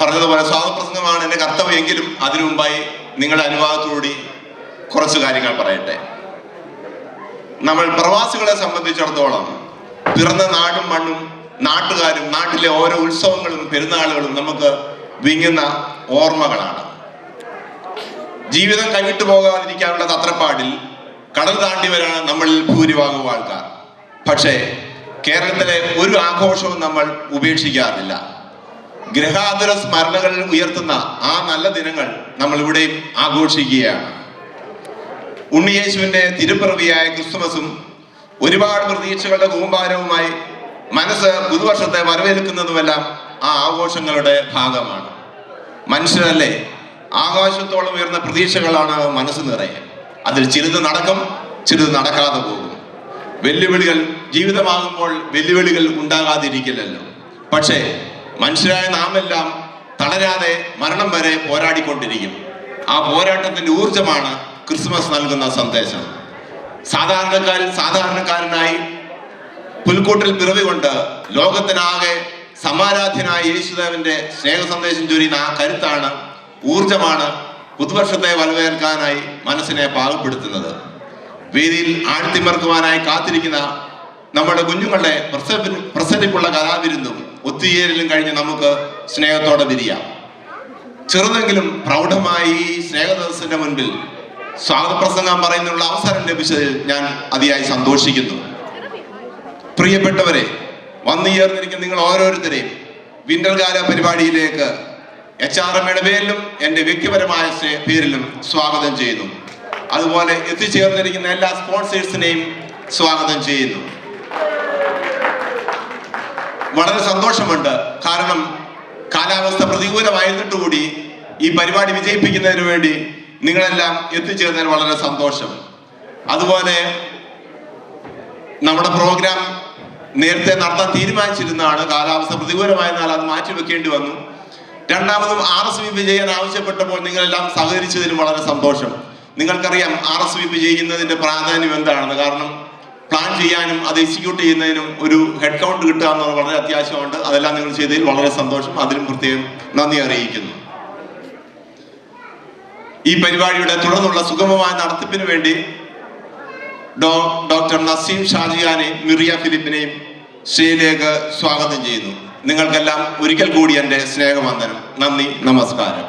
പറഞ്ഞതുപോലെ സ്വാഗതപ്രസംഗമാണ് എൻ്റെ കർത്തവ്യമെങ്കിലും അതിനു മുമ്പായി നിങ്ങളുടെ അനുവാദത്തോടുകൂടി കുറച്ച് കാര്യങ്ങൾ പറയട്ടെ. നമ്മൾ പ്രവാസികളെ സംബന്ധിച്ചിടത്തോളം പിറന്ന നാടും മണ്ണും നാട്ടുകാരും നാട്ടിലെ ഓരോ ഉത്സവങ്ങളും പെരുന്നാളുകളും നമുക്ക് വിങ്ങുന്ന ഓർമ്മകളാണ്. ജീവിതം കൈവിട്ടു പോകാതിരിക്കാനുള്ള തത്രപ്പാടിൽ കടൽ താണ്ടി വരാണ് നമ്മളിൽ ഭൂരിഭാഗം ആൾക്കാർ. പക്ഷേ കേരളത്തിലെ ഒരു ആഘോഷവും നമ്മൾ ഉപേക്ഷിക്കാറില്ല. ഗ്രഹാതുര സ്മരണകൾ ഉയർത്തുന്ന ആ നല്ല ദിനങ്ങൾ നമ്മൾ ഇവിടെയും ആഘോഷിക്കുകയാണ്. ഉണ്ണിയേശുവിന്റെ തിരുപ്പിറവിയായ ക്രിസ്തുമസും ഒരുപാട് പ്രതീക്ഷകളുടെ കൂമ്പാരവുമായി മനസ്സ് പുതുവർഷത്തെ വരവേൽക്കുന്നതുമെല്ലാം ആ ആഘോഷങ്ങളുടെ ഭാഗമാണ്. മനുഷ്യരല്ലേ, ആകാശത്തോളം ഉയർന്ന പ്രതീക്ഷകളാണ് മനസ്സ് നിറയെ. അതിൽ ചിലത് നടക്കും, ചിലത് നടക്കാതെ പോകും. വെല്ലുവിളികൾ ജീവിതമാകുമ്പോൾ വെല്ലുവിളികൾ ഉണ്ടാകാതിരിക്കില്ലല്ലോ. പക്ഷേ മനുഷ്യരായ നാം എല്ലാം തളരാതെ മരണം വരെ പോരാടിക്കൊണ്ടിരിക്കും. ആ പോരാട്ടത്തിന്റെ ഊർജമാണ് ക്രിസ്മസ് നൽകുന്ന സന്ദേശം. സാധാരണക്കാരനായി പുൽക്കൂട്ടിൽ പിറവി കൊണ്ട് ലോകത്തിനാകെ സമാരാധ്യനായ യേശുദേവന്റെ സ്നേഹ സന്ദേശം ചൊരിയുന്ന ആ കരുത്താണ്, ഊർജമാണ് പുതുവർഷത്തെ വരവേൽക്കാനായി മനസ്സിനെ പാകപ്പെടുത്തുന്നത്. വേദിയിൽ ആഴ്ത്തിമർക്കുവാനായി കാത്തിരിക്കുന്ന നമ്മുടെ കുഞ്ഞുങ്ങളുടെ പ്രസരിപ്പുള്ള കലാവിരുന്നും ഒത്തുചേരലും കഴിഞ്ഞ് നമുക്ക് സ്നേഹത്തോടെ പിരിയാം. ചെറുതെങ്കിലും പ്രൗഢമായി ഈ സ്നേഹദിവസത്തിന്റെ മുൻപിൽ സ്വാഗതപ്രസംഗം പറയുന്നതിനുള്ള അവസരം ലഭിച്ചതിൽ ഞാൻ അതിയായി സന്തോഷിക്കുന്നു. പ്രിയപ്പെട്ടവരെ, വന്നു ചേർന്നിരിക്കുന്ന നിങ്ങൾ ഓരോരുത്തരെയും വിന്റർകാല പരിപാടിയിലേക്ക് HRMയുടെ പേരിലും എൻ്റെ വ്യക്തിപരമായ പേരിലും സ്വാഗതം ചെയ്യുന്നു. അതുപോലെ എത്തിച്ചേർന്നിരിക്കുന്ന എല്ലാ സ്പോൺസേഴ്സിനെയും സ്വാഗതം ചെയ്യുന്നു. വളരെ സന്തോഷമുണ്ട്. കാരണം കാലാവസ്ഥ പ്രതികൂലമായിരുന്നിട്ടുകൂടി ഈ പരിപാടി വിജയിപ്പിക്കുന്നതിന് വേണ്ടി നിങ്ങളെല്ലാം എത്തിച്ചേർന്നതിന് വളരെ സന്തോഷം. അതുപോലെ നമ്മുടെ പ്രോഗ്രാം നേരത്തെ നടത്താൻ തീരുമാനിച്ചിരുന്നതാണ്. കാലാവസ്ഥ പ്രതികൂലമായതിനാൽ അത് മാറ്റിവെക്കേണ്ടി വന്നു. രണ്ടാമതും RSVP ചെയ്യാൻ ആവശ്യപ്പെട്ടപ്പോൾ നിങ്ങളെല്ലാം സഹകരിച്ചതിലും വളരെ സന്തോഷം. നിങ്ങൾക്കറിയാം RSVP ചെയ്യുന്നതിന്റെ പ്രാധാന്യം എന്താണെന്ന്. കാരണം പ്ലാൻ ചെയ്യാനും അത് എക്സിക്യൂട്ട് ചെയ്യുന്നതിനും ഒരു ഹെഡ് കൗണ്ട് കിട്ടുക എന്നുള്ളത് വളരെ അത്യാവശ്യമുണ്ട്. അതെല്ലാം നിങ്ങൾ ചെയ്തതിൽ വളരെ സന്തോഷം. അതിലും പ്രത്യേകം നന്ദി അറിയിക്കുന്നു. ഈ പരിപാടിയുടെ തുടർന്നുള്ള സുഗമമായ നടത്തിപ്പിന് വേണ്ടി ഡോക്ടർ നസീം ഷാജിയാനെയും മിറിയ ഫിലിപ്പിനെയും സ്റ്റേജിലേക്ക് സ്വാഗതം ചെയ്യുന്നു. നിങ്ങൾക്കെല്ലാം ഒരിക്കൽ കൂടി എൻ്റെ സ്നേഹവന്ദനം. നന്ദി, നമസ്കാരം.